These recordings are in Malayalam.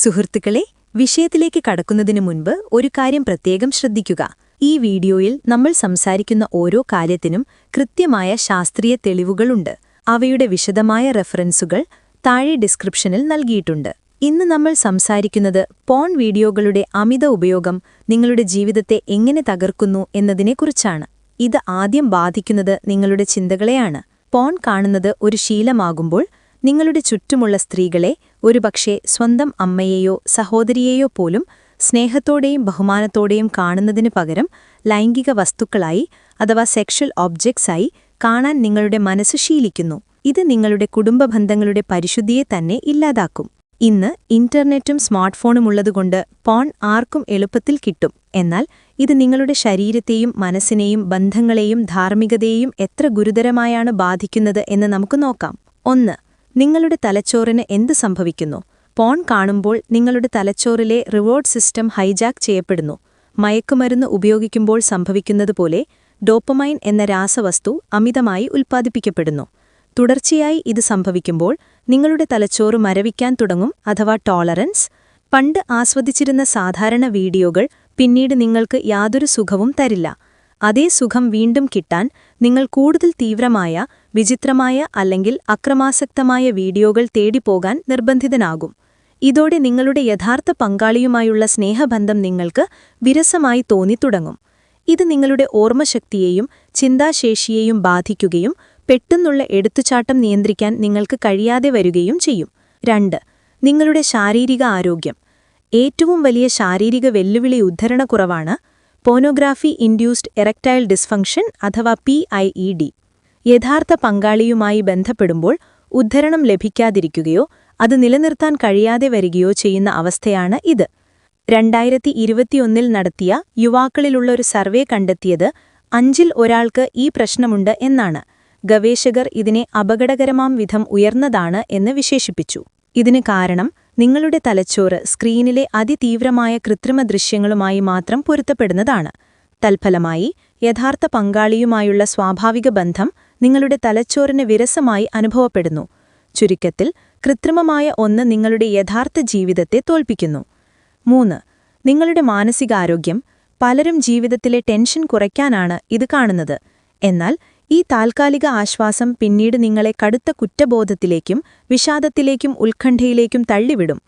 സുഹൃത്തുക്കളെ, വിഷയത്തിലേക്ക് കടക്കുന്നതിനു മുൻപ് ഒരു കാര്യം പ്രത്യേകം ശ്രദ്ധിക്കുക. ഈ വീഡിയോയിൽ നമ്മൾ സംസാരിക്കുന്ന ഓരോ കാര്യത്തിനും കൃത്യമായ ശാസ്ത്രീയ തെളിവുകളുണ്ട്. അവയുടെ വിശദമായ റെഫറൻസുകൾ താഴെ ഡിസ്ക്രിപ്ഷനിൽ നൽകിയിട്ടുണ്ട്. ഇന്ന് നമ്മൾ സംസാരിക്കുന്നത് പോൺ വീഡിയോകളുടെ അമിത ഉപയോഗം നിങ്ങളുടെ ജീവിതത്തെ എങ്ങനെ തകർക്കുന്നു എന്നതിനെക്കുറിച്ചാണ്. ഇത് ആദ്യം ബാധിക്കുന്നത് നിങ്ങളുടെ ചിന്തകളെയാണ്. പോൺ കാണുന്നത് ഒരു ശീലമാകുമ്പോൾ നിങ്ങളുടെ ചുറ്റുമുള്ള സ്ത്രീകളെ, ഒരുപക്ഷെ സ്വന്തം അമ്മയെയോ സഹോദരിയെയോ പോലും സ്നേഹത്തോടെയും ബഹുമാനത്തോടെയും കാണുന്നതിനു പകരം ലൈംഗിക വസ്തുക്കളായി അഥവാ സെക്ഷൽ ഒബ്ജക്ട്സായി കാണാൻ നിങ്ങളുടെ മനസ്സ് ശീലിക്കുന്നു. ഇത് നിങ്ങളുടെ കുടുംബ ബന്ധങ്ങളുടെ പരിശുദ്ധിയെ തന്നെ ഇല്ലാതാക്കും. ഇന്ന് ഇന്റർനെറ്റും സ്മാർട്ട് ഫോണും ഉള്ളതുകൊണ്ട് പോൺ ആർക്കും എളുപ്പത്തിൽ കിട്ടും. എന്നാൽ ഇത് നിങ്ങളുടെ ശരീരത്തെയും മനസ്സിനെയും ബന്ധങ്ങളെയും ധാർമ്മികതയെയും എത്ര ഗുരുതരമായാണ് ബാധിക്കുന്നത് എന്ന് നമുക്ക് നോക്കാം. 1. നിങ്ങളുടെ തലച്ചോറിന് എന്ത് സംഭവിക്കുന്നു? പോൺ കാണുമ്പോൾ നിങ്ങളുടെ തലച്ചോറിലെ റിവാർഡ് സിസ്റ്റം ഹൈജാക്ക് ചെയ്യപ്പെടുന്നു. മയക്കുമരുന്ന് ഉപയോഗിക്കുമ്പോൾ സംഭവിക്കുന്നതുപോലെ ഡോപ്പമൈൻ എന്ന രാസവസ്തു അമിതമായി ഉൽപ്പാദിപ്പിക്കപ്പെടുന്നു. തുടർച്ചയായി ഇത് സംഭവിക്കുമ്പോൾ നിങ്ങളുടെ തലച്ചോറ് മരവിക്കാൻ തുടങ്ങും, അഥവാ ടോളറൻസ്. പണ്ട് ആസ്വദിച്ചിരുന്ന സാധാരണ വീഡിയോകൾ പിന്നീട് നിങ്ങൾക്ക് യാതൊരു സുഖവും തരില്ല. അതേ സുഖം വീണ്ടും കിട്ടാൻ നിങ്ങൾ കൂടുതൽ തീവ്രമായ, വിചിത്രമായ അല്ലെങ്കിൽ അക്രമാസക്തമായ വീഡിയോകൾ തേടിപ്പോകാൻ നിർബന്ധിതനാകും. ഇതോടെ നിങ്ങളുടെ യഥാർത്ഥ പങ്കാളിയുമായുള്ള സ്നേഹബന്ധം നിങ്ങൾക്ക് വിരസമായി തോന്നിത്തുടങ്ങും. ഇത് നിങ്ങളുടെ ഓർമ്മശക്തിയെയും ചിന്താശേഷിയെയും ബാധിക്കുകയും പെട്ടെന്നുള്ള എടുത്തുചാട്ടം നിയന്ത്രിക്കാൻ നിങ്ങൾക്ക് കഴിയാതെ വരികയും ചെയ്യും. 2. നിങ്ങളുടെ ശാരീരിക ആരോഗ്യം. ഏറ്റവും വലിയ ശാരീരിക വെല്ലുവിളി ഉദ്ധരണക്കുറവാണ്. പോർണോഗ്രാഫി ഇൻഡ്യൂസ്ഡ് എറക്ടൈൽ ഡിസ്ഫങ്ഷൻ അഥവാ PIED. യഥാർത്ഥ പങ്കാളിയുമായി ബന്ധപ്പെടുമ്പോൾ ഉദ്ധരണം ലഭിക്കാതിരിക്കുകയോ അത് നിലനിർത്താൻ കഴിയാതെ വരികയോ ചെയ്യുന്ന അവസ്ഥയാണ് ഇത്. 2021 നടത്തിയ യുവാക്കളിലുള്ള ഒരു സർവേ കണ്ടെത്തിയത് 5-ൽ ഒരാൾക്ക് ഈ പ്രശ്നമുണ്ട് എന്നാണ്. ഗവേഷകർ ഇതിനെ അപകടകരമാം വിധം ഉയർന്നതാണ് എന്ന് വിശേഷിപ്പിച്ചു. ഇതിന് കാരണം നിങ്ങളുടെ തലച്ചോറ് സ്ക്രീനിലെ അതിതീവ്രമായ കൃത്രിമ ദൃശ്യങ്ങളുമായി മാത്രം പൊരുത്തപ്പെടുന്നതാണ്. തൽഫലമായി യഥാർത്ഥ പങ്കാളിയുമായുള്ള സ്വാഭാവിക ബന്ധം നിങ്ങളുടെ തലച്ചോറിന് വിരസമായി അനുഭവപ്പെടുന്നു. ചുരുക്കത്തിൽ, കൃത്രിമമായ ഒന്ന് നിങ്ങളുടെ യഥാർത്ഥ ജീവിതത്തെ തോൽപ്പിക്കുന്നു. 3. നിങ്ങളുടെ മാനസികാരോഗ്യം. പലരും ജീവിതത്തിലെ ടെൻഷൻ കുറയ്ക്കാനാണ് ഇത് കാണുന്നത്. എന്നാൽ ഈ താൽക്കാലിക ആശ്വാസം പിന്നീട് നിങ്ങളെ കടുത്ത കുറ്റബോധത്തിലേക്കും വിഷാദത്തിലേക്കും ഉത്കണ്ഠയിലേക്കും തള്ളിവിടും.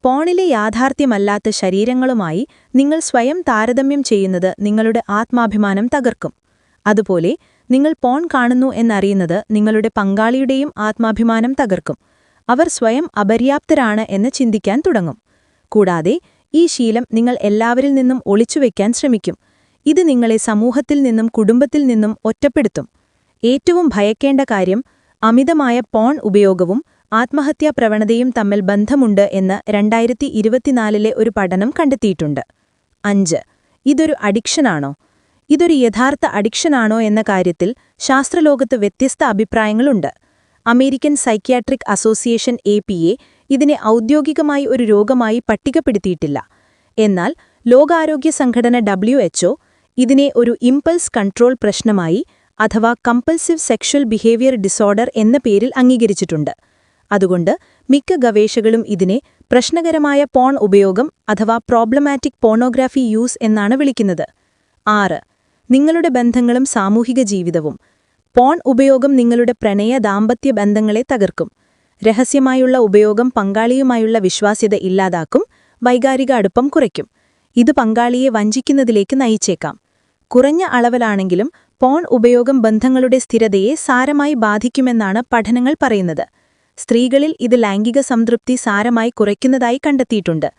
പോണിലെ യാഥാർത്ഥ്യമല്ലാത്ത ശരീരങ്ങളുമായി നിങ്ങൾ സ്വയം താരതമ്യം ചെയ്യുന്നത് നിങ്ങളുടെ ആത്മാഭിമാനം തകർക്കും. അതുപോലെ നിങ്ങൾ പോൺ കാണുന്നു എന്നറിയുന്നത് നിങ്ങളുടെ പങ്കാളിയുടെയും ആത്മാഭിമാനം തകർക്കും. അവർ സ്വയം അപര്യാപ്തരാണ് എന്ന് ചിന്തിക്കാൻ തുടങ്ങും. കൂടാതെ ഈ ശീലം നിങ്ങൾ എല്ലാവരിൽ നിന്നും ഒളിച്ചുവെക്കാൻ ശ്രമിക്കും. ഇത് നിങ്ങളെ സമൂഹത്തിൽ നിന്നും കുടുംബത്തിൽ നിന്നും ഒറ്റപ്പെടുത്തും. ഏറ്റവും ഭയക്കേണ്ട കാര്യം, അമിതമായ പോൺ ഉപയോഗവും ആത്മഹത്യാ പ്രവണതയും തമ്മിൽ ബന്ധമുണ്ട് എന്ന് 2024 ഒരു പഠനം കണ്ടെത്തിയിട്ടുണ്ട്. 5. ഇതൊരു അഡിക്ഷനാണോ? ഇതൊരു യഥാർത്ഥ അഡിക്ഷനാണോ എന്ന കാര്യത്തിൽ ശാസ്ത്രലോകത്ത് വ്യത്യസ്ത അഭിപ്രായങ്ങളുണ്ട്. അമേരിക്കൻ സൈക്യാട്രിക് അസോസിയേഷൻ APA ഇതിനെ ഔദ്യോഗികമായി ഒരു രോഗമായി പട്ടികപ്പെടുത്തിയിട്ടില്ല. എന്നാൽ ലോകാരോഗ്യ സംഘടന WHO ഇതിനെ ഒരു ഇംപൾസ് കൺട്രോൾ പ്രശ്നമായി അഥവാ കമ്പൽസീവ് സെക്ഷൽ ബിഹേവിയർ ഡിസോർഡർ എന്ന പേരിൽ അംഗീകരിച്ചിട്ടുണ്ട്. അതുകൊണ്ട് മിക്ക ഗവേഷകരും ഇതിനെ പ്രശ്നകരമായ പോൺ ഉപയോഗം അഥവാ പ്രോബ്ലമാറ്റിക് പോർണോഗ്രാഫി യൂസ് എന്നാണ് വിളിക്കുന്നത്. 6. നിങ്ങളുടെ ബന്ധങ്ങളും സാമൂഹിക ജീവിതവും. പോൺ ഉപയോഗം നിങ്ങളുടെ പ്രണയ ദാമ്പത്യ ബന്ധങ്ങളെ തകർക്കും. രഹസ്യമായുള്ള ഉപയോഗം പങ്കാളിയുമായുള്ള വിശ്വാസ്യത ഇല്ലാതാക്കും, വൈകാരിക അടുപ്പം കുറയ്ക്കും. ഇത് പങ്കാളിയെ വഞ്ചിക്കുന്നതിലേക്ക് നയിച്ചേക്കാം. കുറഞ്ഞ അളവിലാണെങ്കിലും പോൺ ഉപയോഗം ബന്ധങ്ങളുടെ സ്ഥിരതയെ സാരമായി ബാധിക്കുമെന്നാണ് പഠനങ്ങൾ പറയുന്നത്. സ്ത്രീകളിൽ ഇത് ലൈംഗിക സംതൃപ്തി സാരമായി കുറയ്ക്കുന്നതായി കണ്ടെത്തിയിട്ടുണ്ട്.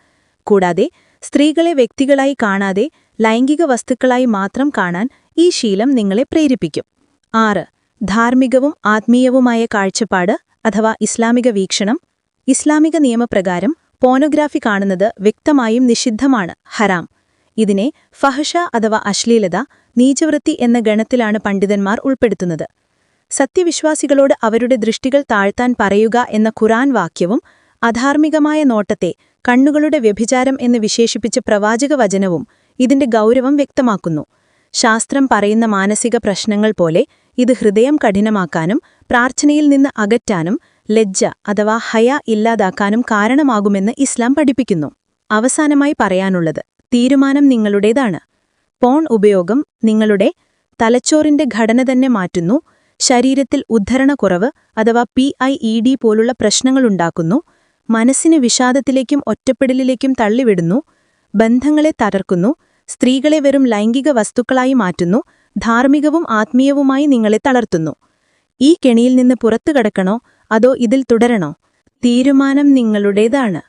കൂടാതെ സ്ത്രീകളെ വ്യക്തികളായി കാണാതെ ലൈംഗിക വസ്തുക്കളായി മാത്രം കാണാൻ ഈ ശീലം നിങ്ങളെ പ്രേരിപ്പിക്കും. 6. ധാർമ്മികവും ആത്മീയവുമായ കാഴ്ചപ്പാട് അഥവാ ഇസ്ലാമിക വീക്ഷണം. ഇസ്ലാമിക നിയമപ്രകാരം പോർണോഗ്രാഫി കാണുന്നത് വ്യക്തമായും നിഷിദ്ധമാണ്, ഹറാം. ഇതിനെ ഫഹ്ഷ അഥവാ അശ്ലീലത, നീചവൃത്തി എന്ന ഗണത്തിലാണ് പണ്ഡിതന്മാർ ഉൾപ്പെടുത്തുന്നത്. സത്യവിശ്വാസികളോട് അവരുടെ ദൃഷ്ടികൾ താഴ്ത്താൻ പറയുക എന്ന ഖുർആൻ വാക്യവും അധാർമികമായ നോട്ടത്തെ കണ്ണുകളുടെ വ്യഭിചാരം എന്ന് വിശേഷിപ്പിച്ച പ്രവാചക വചനവും ഇതിന്റെ ഗൗരവം വ്യക്തമാക്കുന്നു. ശാസ്ത്രം പറയുന്ന മാനസിക പ്രശ്നങ്ങൾ പോലെ ഇത് ഹൃദയം കഠിനമാക്കാനും പ്രാർത്ഥനയിൽ നിന്ന് അകറ്റാനും ലജ്ജ അഥവാ ഹയ ഇല്ലാതാക്കാനും കാരണമാകുമെന്ന് ഇസ്ലാം പഠിപ്പിക്കുന്നു. അവസാനമായി പറയാനുള്ളത്, തീരുമാനം നിങ്ങളുടേതാണ്. പോൺ ഉപയോഗം നിങ്ങളുടെ തലച്ചോറിന്റെ ഘടന തന്നെ മാറ്റുന്നു, ശരീരത്തിൽ ഉദ്ധരണക്കുറവ് അഥവാ PIED പോലുള്ള പ്രശ്നങ്ങളുണ്ടാക്കുന്നു, മനസ്സിനെ വിഷാദത്തിലേക്കും ഒറ്റപ്പെടലിലേക്കും തള്ളിവിടുന്നു, ബന്ധങ്ങളെ തകർക്കുന്നു, സ്ത്രീകളെ വെറും ലൈംഗിക വസ്തുക്കളായി മാറ്റുന്നു, ധാർമ്മികവും ആത്മീയവുമായി നിങ്ങളെ തളർത്തുന്നു. ഈ കെണിയിൽ നിന്ന് പുറത്തുകടക്കണോ അതോ ഇതിൽ തുടരണോ? തീരുമാനം നിങ്ങളുടേതാണ്.